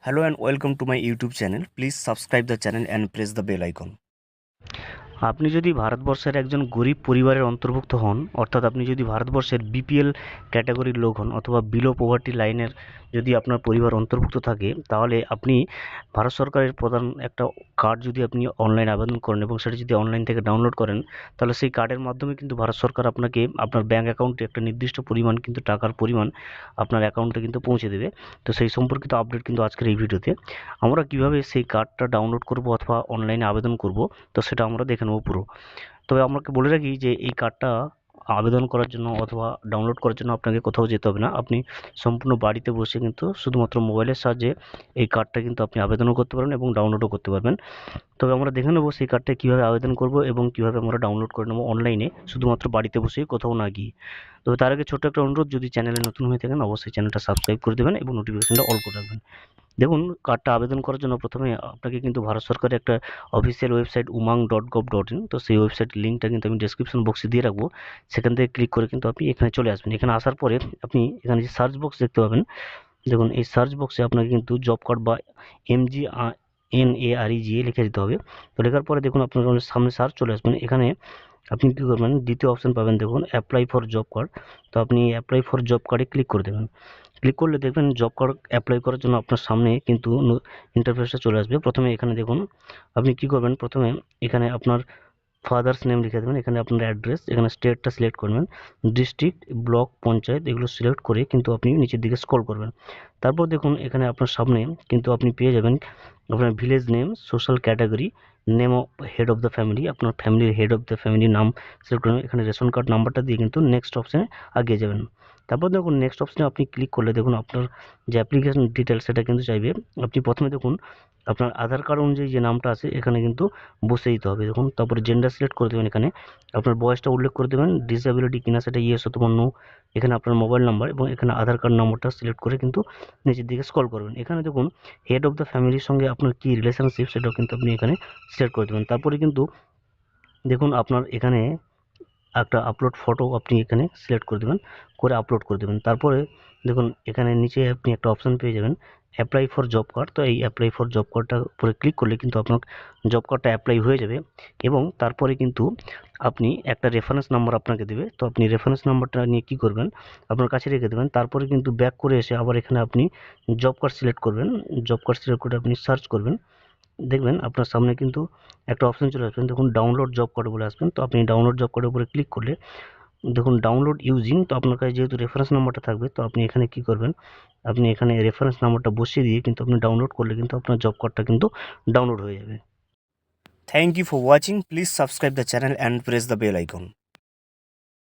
Hello and welcome to my YouTube channel. Please subscribe the channel and press the bell icon. আপনি যদি ভারতবর্ষের একজন গরিব পরিবারের অন্তর্ভুক্ত হন, অর্থাৎ আপনি যদি ভারতবর্ষের বিপিএল ক্যাটাগরির লোক হন অথবা বিলো পভার্টি লাইনের যদি আপনার পরিবার অন্তর্ভুক্ত থাকে, তাহলে আপনি ভারত সরকারের প্রধান একটা কার্ড যদি আপনি অনলাইন আবেদন করেন এবং সেটা যদি অনলাইন থেকে ডাউনলোড করেন, তাহলে সেই কার্ডের মাধ্যমে কিন্তু ভারত সরকার আপনাকে আপনার ব্যাঙ্ক অ্যাকাউন্টে একটা নির্দিষ্ট পরিমাণ কিন্তু টাকার পরিমাণ আপনার অ্যাকাউন্টে কিন্তু পৌঁছে দেবে। তো সেই সম্পর্কিত আপডেট কিন্তু আজকের এই ভিডিওতে আমরা কিভাবে সেই কার্ডটা ডাউনলোড করব অথবা অনলাইনে আবেদন করব, তো সেটা আমরা দেখে নেব পুরো। তবে আমাকে বলে রাখি যে এই কার্ডটা আবেদন করার জন্য অথবা ডাউনলোড করার জন্য আপনাকে কোথাও যেতে হবে না। আপনি সম্পূর্ণ বাড়িতে বসে কিন্তু শুধুমাত্র মোবাইলের সাহায্যে এই কার্ডটা কিন্তু আপনি আবেদনও করতে পারবেন এবং ডাউনলোডও করতে পারবেন। তবে আমরা দেখে নেব সেই কার্ডটা কীভাবে আবেদন করব এবং কীভাবে আমরা ডাউনলোড করে নেব অনলাইনে, শুধুমাত্র বাড়িতে বসেই, কোথাও না গিয়ে। তবে তার আগে ছোট্ট একটা অনুরোধ, যদি চ্যানেলে নতুন হয়ে থাকেন অবশ্যই চ্যানেলটা সাবস্ক্রাইব করে দেবেন এবং নোটিফিকেশনটা অল করে রাখবেন। দেখুন, কার্ডটা আবেদন করার জন্য প্রথমে আপনাকে কিন্তু ভারত সরকারের একটা অফিসিয়াল ওয়েবসাইট umang.gov.in, তো সেই ওয়েবসাইটের লিঙ্কটা কিন্তু আমি ডেসক্রিপশন বক্সে দিয়ে রাখবো। সেখান থেকে ক্লিক করে কিন্তু আপনি এখানে চলে আসবেন। এখানে আসার পরে আপনি এখানে যে সার্চ বক্স দেখতে পাবেন, দেখুন এই সার্চ বক্সে আপনাকে কিন্তু জব কার্ড বা MGNAREGA লিখে দিতে হবে। তো লেখার পরে দেখুন আপনার সামনে সার্চ চলে আসবেন। এখানে আপনি কী করবেন, দ্বিতীয় অপশন পাবেন, দেখুন অ্যাপ্লাই ফর জব কার্ড। তো আপনি অ্যাপ্লাই ফর জব কার্ডে ক্লিক করে দেবেন। ক্লিক করলে দেখবেন জব কার্ড অ্যাপ্লাই করার জন্য আপনার সামনে কিন্তু ইন্টারফেসটা চলে আসবে। প্রথমে এখানে দেখুন আপনি কী করবেন, প্রথমে এখানে আপনার ফাদার্স নেম লিখে দেবেন, এখানে আপনার অ্যাড্রেস, এখানে স্টেটটা সিলেক্ট করবেন, ডিস্ট্রিক্ট, ব্লক, পঞ্চায়েত এগুলো সিলেক্ট করে কিন্তু আপনি নিচের দিকে স্ক্রল করবেন। তারপর দেখুন এখানে আপনার সামনে কিন্তু আপনি পেয়ে যাবেন আপনার village name, social category, name of head of the family, আপনার ফ্যামিলির হেড অফ দ্য ফ্যামিলির নাম সিলেক্ট করবেন। এখানে রেশন কার্ড নাম্বারটা দিয়ে কিন্তু নেক্সট অপশানে এগিয়ে যাবেন। তারপর দেখুন নেক্সট অপশানে আপনি ক্লিক করলে দেখুন আপনার যে অ্যাপ্লিকেশন ডিটেলস সেটা কিন্তু চাইবে। আপনি প্রথমে দেখুন আপনার আধার কার্ড অনুযায়ী যে নামটা আছে এখানে কিন্তু বসে দিতে হবে। দেখুন তারপরে জেন্ডার সিলেক্ট করে দেবেন, এখানে আপনার বয়সটা উল্লেখ করে দেবেন, ডিসেবিলিটি কিনা সেটা ইয়েস অথবা নো, এখানে আপনার মোবাইল নাম্বার এবং এখানে আধার কার্ড নম্বরটা সিলেক্ট করে কিন্তু নিচের দিকে স্ক্রল করবেন। এখানে দেখুন হেড অফ দ্য ফ্যামিলির সঙ্গে আপনার কী রিলেশনশিপ সেটাও কিন্তু আপনি এখানে সিলেক্ট করে দেবেন। তারপরে কিন্তু দেখুন আপনার এখানে একটা আপলোড ফটো আপনি এখানে সিলেক্ট করে দেবেন, করে আপলোড করে দেবেন। তারপরে দেখুন এখানে নিচে আপনি একটা অপশান পেয়ে যাবেন অ্যাপ্লাই ফর জব কার্ড। তো এই অ্যাপ্লাই ফর জব কার্ডটার উপরে ক্লিক করলে কিন্তু আপনার জব কার্ডটা অ্যাপ্লাই হয়ে যাবে এবং তারপরে কিন্তু আপনি একটা রেফারেন্স নাম্বার আপনাকে দেবে। তো আপনি রেফারেন্স নাম্বারটা নিয়ে কী করবেন, আপনার কাছে রেখে দেবেন। তারপরে কিন্তু ব্যাক করে এসে আবার এখানে আপনি জব কার্ড সিলেক্ট করবেন। জব কার্ড সিলেক্ট করে আপনি সার্চ করবেন, দেখবেন আপনার সামনে কিন্তু একটা অপশন চলে আসবেন, দেখুন ডাউনলোড জব কার্ড বলে আসবেন। তো আপনি ডাউনলোড জব কার্ডের উপরে ক্লিক করলে দেখুন ডাউনলোড ইউজিং, তো আপনার কাছে যেহেতু রেফারেন্স নাম্বারটা থাকবে, তো আপনি এখানে কী করবেন, আপনি এখানে রেফারেন্স নাম্বারটা বসিয়ে দিয়ে কিন্তু আপনি ডাউনলোড করলে কিন্তু আপনার জব কার্ডটা কিন্তু ডাউনলোড হয়ে যাবে। Thank you for watching. Please subscribe the channel and press the bell icon.